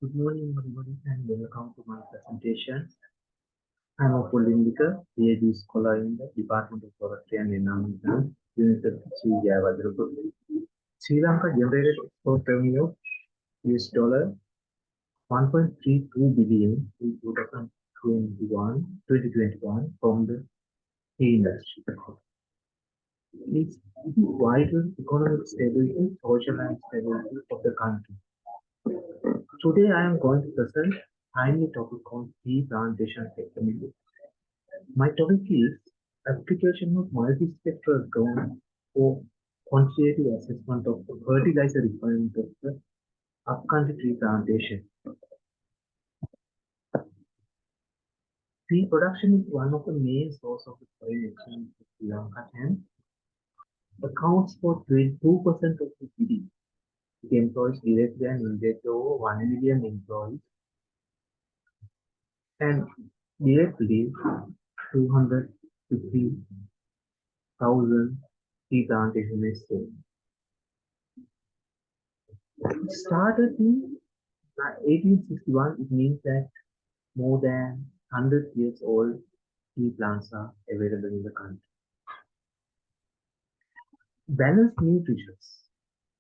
Good morning, everybody, and welcome to my presentation. I'm a full indicator, PhD scholar in the Department of Forestry and Environment, University of Sri Lanka. Sri Lanka generated export revenue of US dollar 1.32 billion in 2021 from the tea industry. It's vital economic stability, social and stability of the country. Today I am going to present timely topic on tea plantation technology. My topic is application of multispectral drone for quantitative assessment of the fertilizer requirement of the upcountry tree plantation. Tea production is one of the main sources of the foreign exchange in Sri Lanka and accounts for 22% of the GDP. It employs directly and indirectly over 1 million employees and directly 250,000 tea plantation estates. It started in 1861. It means that more than 100 years old tea plants are available in the country. Balanced nutrition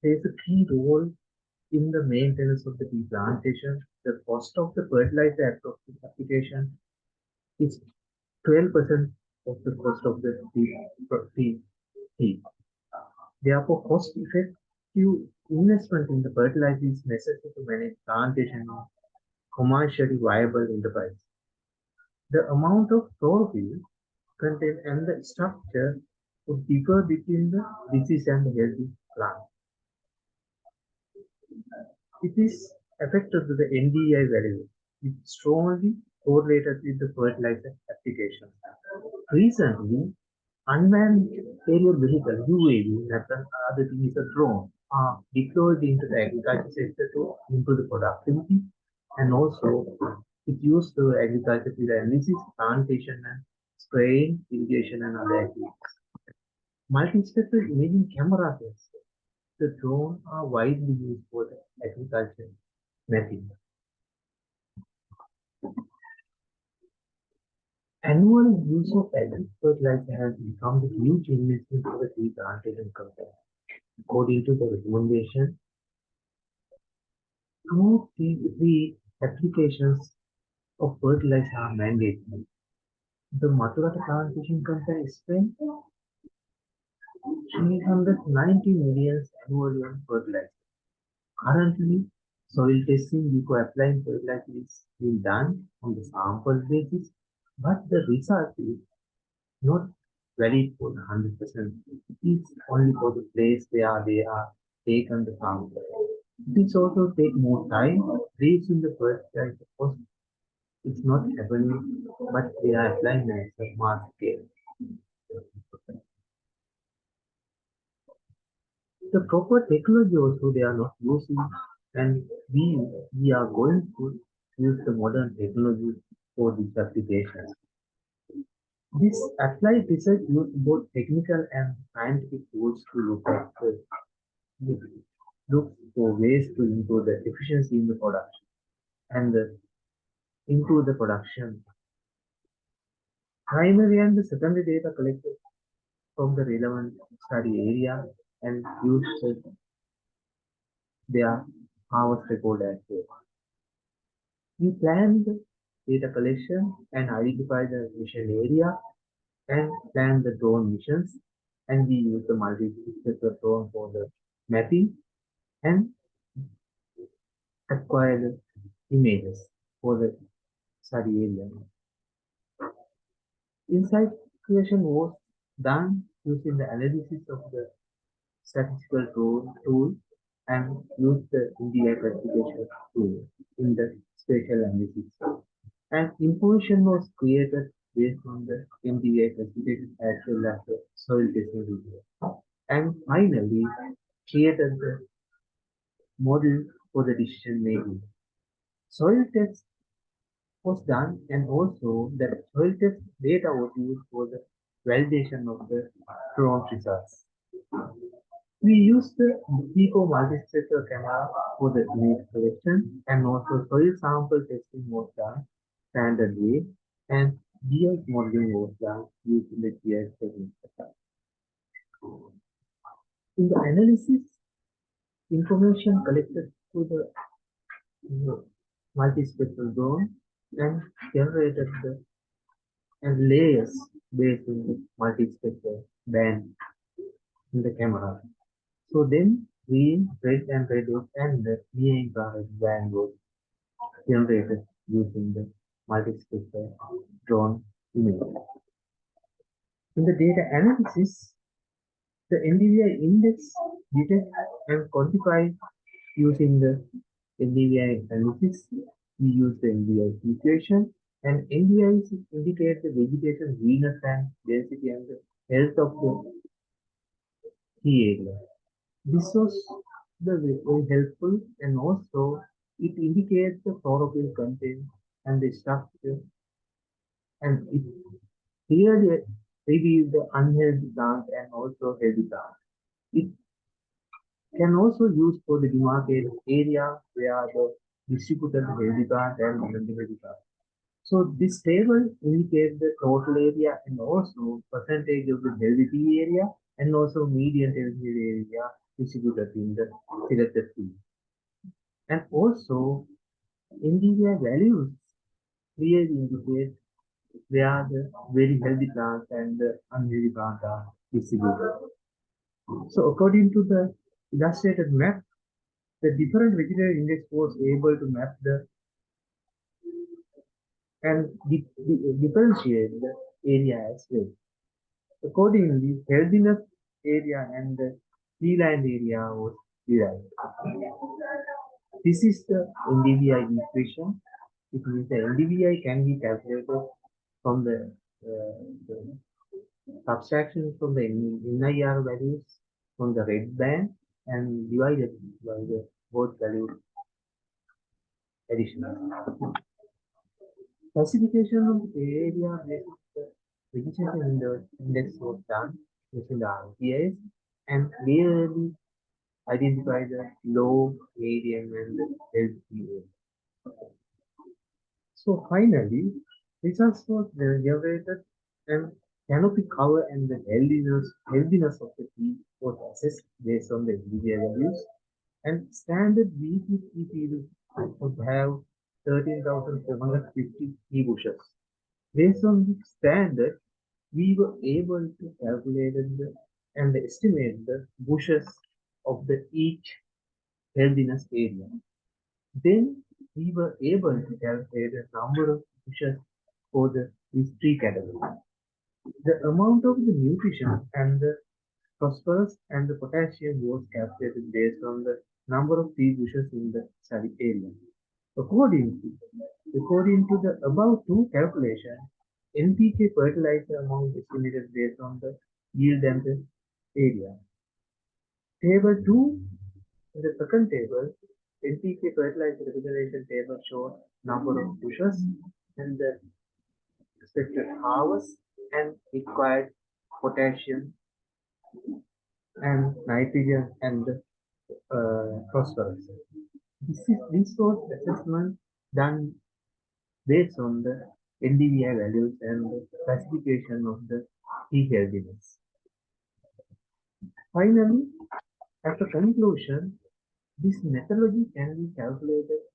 plays a key role in the maintenance of the tea plantation. The cost of the fertilizer application is 12% of the cost of the tea. Therefore, cost-effective investment in the fertilizer is necessary to manage plantation commercially viable enterprise. The amount of chlorophyll content and the structure would differ between the disease and the healthy plant. It is affected to the NDVI value, which is strongly correlated with the fertilizer application. Recently, unmanned aerial vehicle (UAV) and other thing is a drone are deployed into the agriculture sector to improve the productivity, and also it used to agriculture with analysis, plantation and spraying, irrigation and other activities. Multispectral imaging cameras, the drones are widely used for the agriculture mapping. Annual use of agricultural fertilizer has become the huge investment for the tea plantation company. According to the recommendation, two three applications of fertilizer are mandatory. The Mathura plantation company spent 390 million annually on fertilizer. Currently, soil testing before applying fertilizer is being done on the sample basis, but the result is not valid for 100%. It is only for the place where they are taken the sample. This also take more time. Reaching the fertilizer cost is not happening, but they are applying at a mass scale. The proper technology also they are not using, and we are going to use the modern technology for this application. This applied research uses both technical and scientific tools to look for ways to improve the efficiency in the production and improve the production. Primary and the secondary data collected from the relevant study area and used their harvest record as well. We plan the data collection and identify the mission area and plan the drone missions, and we use the multi-spectral drone for the mapping and acquire the images for the study area. Insight creation was done using the analysis of the statistical tool and use the NDVI classification tool in the spatial analysis. And information was created based on the NDVI classification as well as the soil testing result. And finally, created the model for the decision making. Soil test was done, and also the soil test data was used for the validation of the drone results. We use the Pico multispectral camera for the image collection and also soil sample testing was done standard way and GIS modeling was done using the GIS technique. In the analysis, information collected through the multispectral drone and generated the and layers based on the multispectral band in the camera. So then green, red and reduce and the near infrared band was generated using the multispectral drone image. In the data analysis, the NDVI index detects and quantify using the NDVI analysis. We use the NDVI equation and NDVI indicate the vegetation greener and density and the health of the key area. This was the very helpful and also it indicates the chlorophyll content and the structure and it clearly reveals the unhealthy plant and also healthy plant. It can also use for the demarcated area where the distributed healthy plant and unhealthy plant. So this table indicates the total area and also percentage of the healthy area and also median healthy area distributed in the selected field. And also NDVI values clearly indicate where the very healthy plants and the unhealthy plants are distributed. So according to the illustrated map, the different vegetative index was able to map the and differentiate the area as well. Accordingly, healthiness area and the treeland area was derived. This is the NDVI equation. It means the NDVI can be calculated from the subtraction from the NIR values from the red band and divided by the both values additional. Classification of the area based on the vegetation index was done using the RPIs and clearly identify the low, medium, and the healthy area. So finally, results was generated and canopy cover and the healthiness of the tree was assessed based on the NDVI values and standard VPP field would have 13,450 tree bushes. Based on the standard, we were able to calculate and estimate the bushes of the each healthiness area. Then we were able to calculate the number of bushes for these three categories. The amount of the nutrition and the phosphorus and the potassium was calculated based on the number of tree bushes in the study area. According to the above two calculation, NPK fertilizer amount estimated based on the yield and the area. Table 2, in the second table, NPK fertilizer representation table shows number of bushes and the expected harvest and required potassium and nitrogen and phosphorus. This was assessment done based on the NDVI values and the classification of the tree healthiness. Finally, as a conclusion, this methodology can be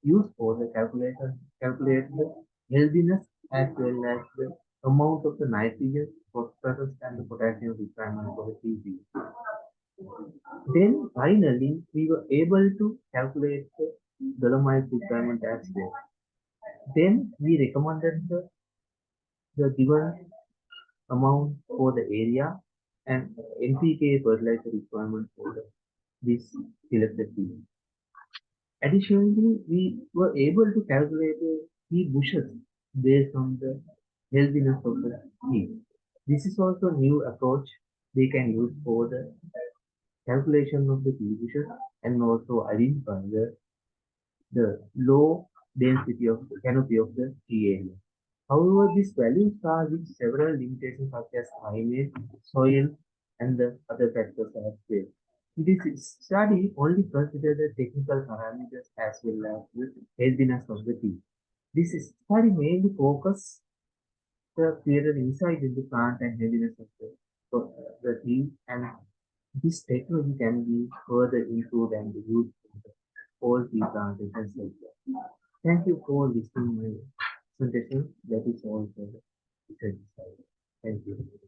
used for the calculate the healthiness as well as the amount of the nitrogen, phosphorus, and the potassium requirement for the tree. Then finally, we were able to calculate the dolomite requirement as well. Then we recommended the given amount for the area and NPK fertilizer requirement for this selected field. Additionally, we were able to calculate the tree bushes based on the healthiness of the tree. This is also a new approach they can use for the calculation of the tree bushes and also identify the low density of the canopy of the tree area. However, these values are with several limitations such as climate, soil, and the other factors as well. This study only considers the technical parameters as well as the healthiness of the tea. This study mainly focuses the created insight into plant and healthiness of the tea, and this technology can be further improved and used in the whole tea plantations as well. Thank you for listening to my presentation. That is all for the research side. Thank you.